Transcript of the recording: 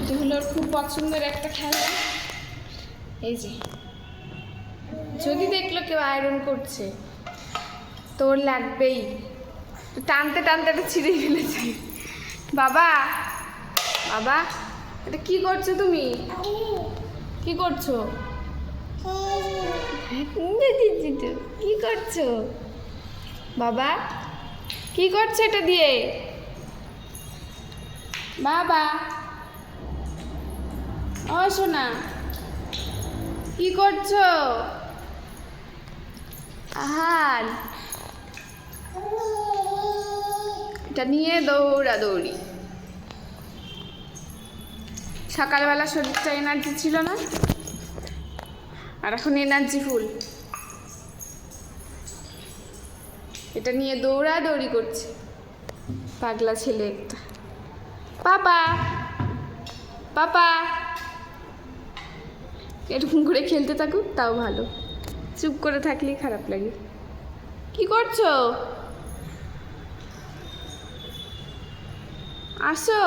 এটা হলো ওর খুব পছন্দের একটা খেলা। এই যে যদি দেখলো কেউ আয়রন করছে তোর লাগবেই, টানতে টানতে এটা ছিঁড়ে ফেলেছে। বাবা বাবা এটা কি করছো তুমি? কি করছো? কি করছো বাবা? কি করছো এটা দিয়ে? বাবা ও সোনা কি করছো? আহার এটা নিয়ে দৌড়াদৌড়ি। সকালবেলা শরীরটা এনার্জি ছিল না, আর এখন এনার্জি ফুল। এটা নিয়ে দৌড়াদৌড়ি করছে পাগলা ছেলে একটা। পাপা পাপা এরকম করে খেলতে থাকুক তাও ভালো, চুপ করে থাকলেই খারাপ লাগে। কি করছো? আসো।